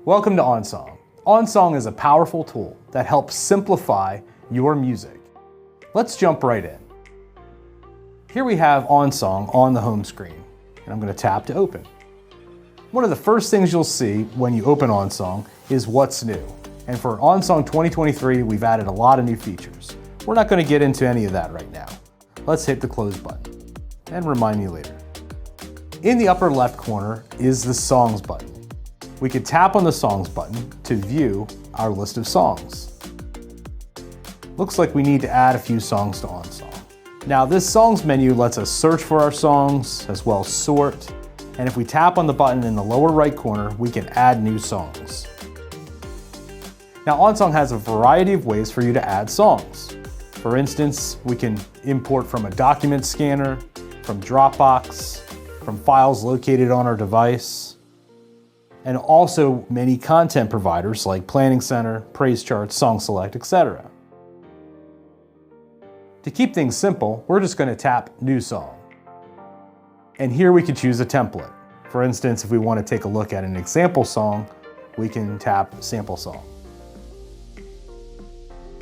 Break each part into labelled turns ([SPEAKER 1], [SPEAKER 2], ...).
[SPEAKER 1] Welcome to OnSong. OnSong is a powerful tool that helps simplify your music. Let's jump right in. Here we have OnSong on the home screen, and I'm going to tap to open. One of the first things you'll see when you open OnSong is what's new. And for OnSong 2023, we've added a lot of new features. We're not going to get into any of that right now. Let's hit the close button and remind you later. In the upper left corner is the Songs button. We could tap on the Songs button to view our list of songs. Looks like we need to add a few songs to OnSong. Now this Songs menu lets us search for our songs as well as sort. And if we tap on the button in the lower right corner, we can add new songs. Now OnSong has a variety of ways for you to add songs. For instance, we can import from a document scanner, from Dropbox, from files located on our device, and also many content providers like Planning Center, Praise Charts, Song Select, etc. To keep things simple, we're just going to tap New Song. And here we can choose a template. For instance, if we want to take a look at an example song, we can tap Sample Song.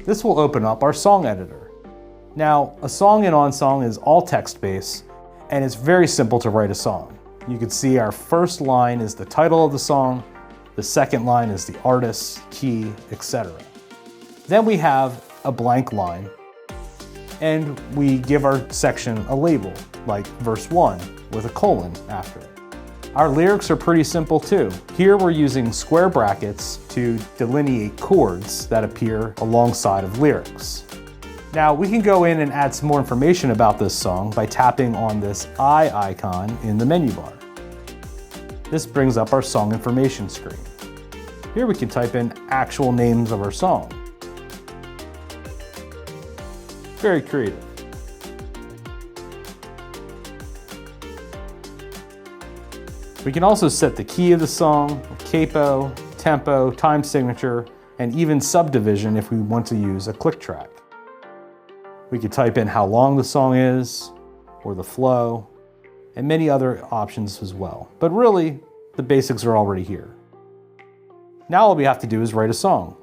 [SPEAKER 1] This will open up our song editor. Now, a song in OnSong is all text-based, and it's very simple to write a song. You can see our first line is the title of the song, the second line is the artist, key, etc. Then we have a blank line, and we give our section a label, like verse 1 with a colon after it. Our lyrics are pretty simple too. Here we're using square brackets to delineate chords that appear alongside of lyrics. Now we can go in and add some more information about this song by tapping on this eye icon in the menu bar. This brings up our song information screen. Here we can type in actual names of our song. Very creative. We can also set the key of the song, capo, tempo, time signature, and even subdivision if we want to use a click track. We could type in how long the song is, or the flow, and many other options as well. But really, the basics are already here. Now all we have to do is write a song.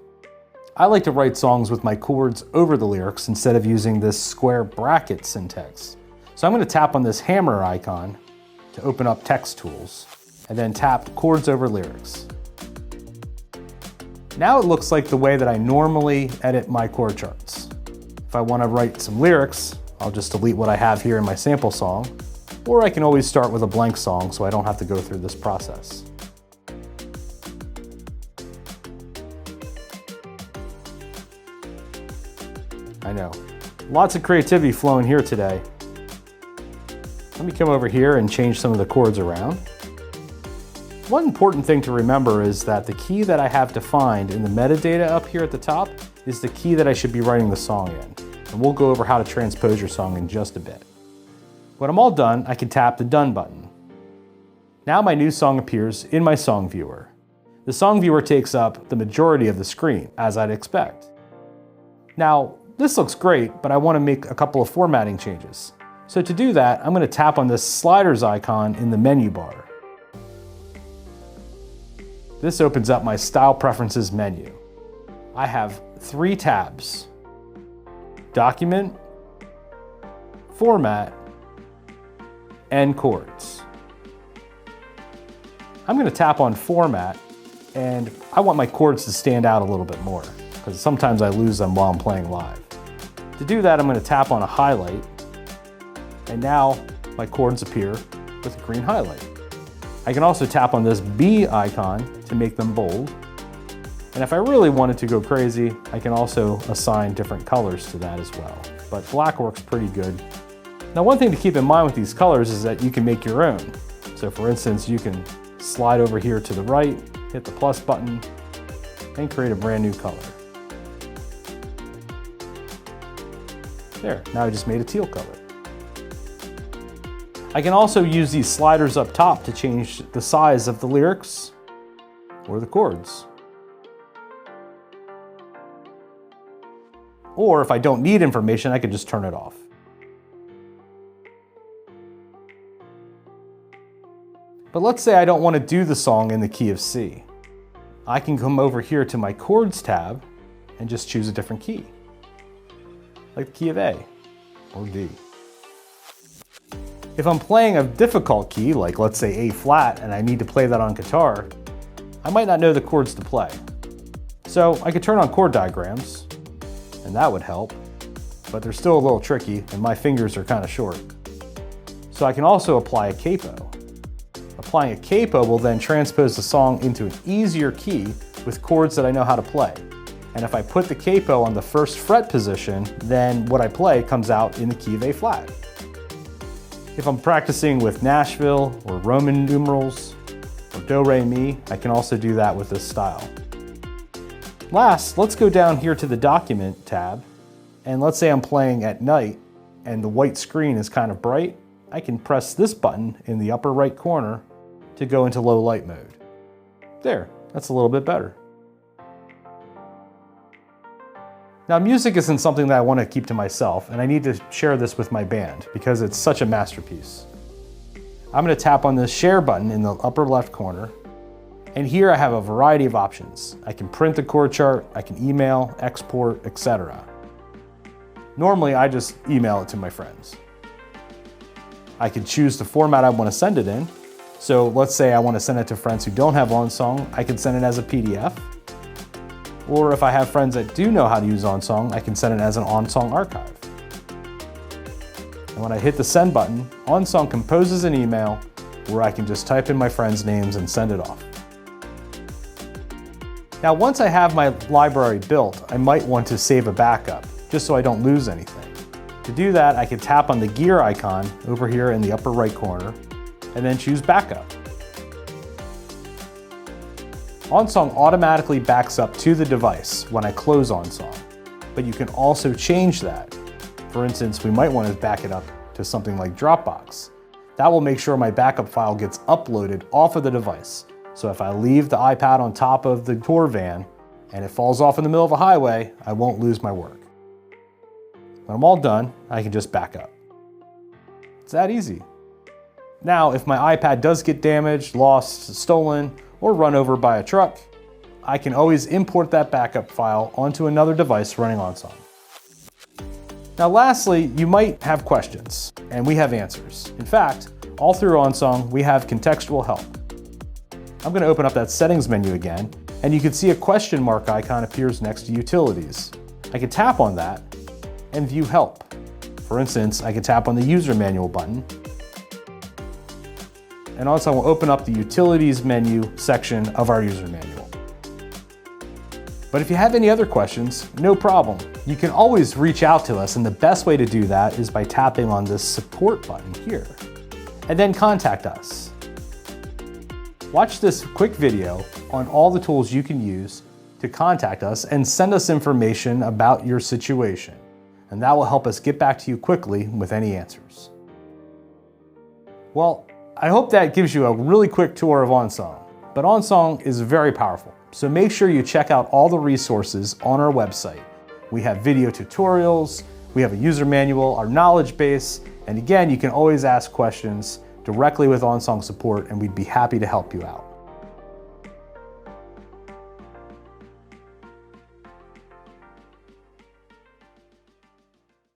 [SPEAKER 1] I like to write songs with my chords over the lyrics instead of using this square bracket syntax. So I'm going to tap on this hammer icon to open up text tools, and then tap chords over lyrics. Now it looks like the way that I normally edit my chord charts. If I want to write some lyrics, I'll just delete what I have here in my sample song, or I can always start with a blank song so I don't have to go through this process. I know, lots of creativity flowing here today. Let me come over here and change some of the chords around. One important thing to remember is that the key that I have defined in the metadata up here at the top is the key that I should be writing the song in. And we'll go over how to transpose your song in just a bit. When I'm all done, I can tap the Done button. Now my new song appears in my song viewer. The song viewer takes up the majority of the screen, as I'd expect. Now, this looks great, but I want to make a couple of formatting changes. So to do that, I'm going to tap on this sliders icon in the menu bar. This opens up my Style Preferences menu. I have 3 tabs: Document, Format, and Chords. I'm going to tap on Format, and I want my chords to stand out a little bit more, because sometimes I lose them while I'm playing live. To do that, I'm going to tap on a highlight, and now my chords appear with a green highlight. I can also tap on this B icon to make them bold. And if I really wanted to go crazy, I can also assign different colors to that as well. But black works pretty good. Now one thing to keep in mind with these colors is that you can make your own. So for instance, you can slide over here to the right, hit the plus button, and create a brand new color. There, now I just made a teal color. I can also use these sliders up top to change the size of the lyrics or the chords. Or if I don't need information, I can just turn it off. But let's say I don't want to do the song in the key of C. I can come over here to my chords tab and just choose a different key, like the key of A or D. If I'm playing a difficult key, like let's say A flat, and I need to play that on guitar, I might not know the chords to play. So I could turn on chord diagrams, and that would help, but they're still a little tricky and my fingers are kind of short. So I can also apply a capo. Applying a capo will then transpose the song into an easier key with chords that I know how to play. And if I put the capo on the first fret position, then what I play comes out in the key of A flat. If I'm practicing with Nashville or Roman numerals or Do, Re, Mi, I can also do that with this style. Last, let's go down here to the Document tab, and let's say I'm playing at night and the white screen is kind of bright. I can press this button in the upper right corner to go into low light mode. There, that's a little bit better. Now, music isn't something that I want to keep to myself, and I need to share this with my band because it's such a masterpiece. I'm going to tap on this share button in the upper left corner, and here I have a variety of options. I can print the chord chart, I can email, export, etc. Normally, I just email it to my friends. I can choose the format I want to send it in. So let's say I want to send it to friends who don't have OnSong, I can send it as a PDF. Or if I have friends that do know how to use OnSong, I can send it as an OnSong archive. And when I hit the send button, OnSong composes an email where I can just type in my friends' names and send it off. Now, once I have my library built, I might want to save a backup, just so I don't lose anything. To do that, I can tap on the gear icon over here in the upper right corner, and then choose Backup. OnSong automatically backs up to the device when I close OnSong, but you can also change that. For instance, we might want to back it up to something like Dropbox. That will make sure my backup file gets uploaded off of the device. So if I leave the iPad on top of the tour van and it falls off in the middle of a highway, I won't lose my work. When I'm all done, I can just back up. It's that easy. Now, if my iPad does get damaged, lost, stolen, or run over by a truck, I can always import that backup file onto another device running OnSong. Now lastly, you might have questions, and we have answers. In fact, all through OnSong, we have contextual help. I'm going to open up that settings menu again, and you can see a question mark icon appears next to utilities. I can tap on that and view help. For instance, I can tap on the user manual button, and also we'll open up the utilities menu section of our user manual. But if you have any other questions, no problem. You can always reach out to us, and the best way to do that is by tapping on this support button here, and then contact us. Watch this quick video on all the tools you can use to contact us and send us information about your situation, and that will help us get back to you quickly with any answers. Well, I hope that gives you a really quick tour of OnSong, but OnSong is very powerful, so make sure you check out all the resources on our website. We have video tutorials, we have a user manual, our knowledge base, and again, you can always ask questions directly with OnSong support and we'd be happy to help you out.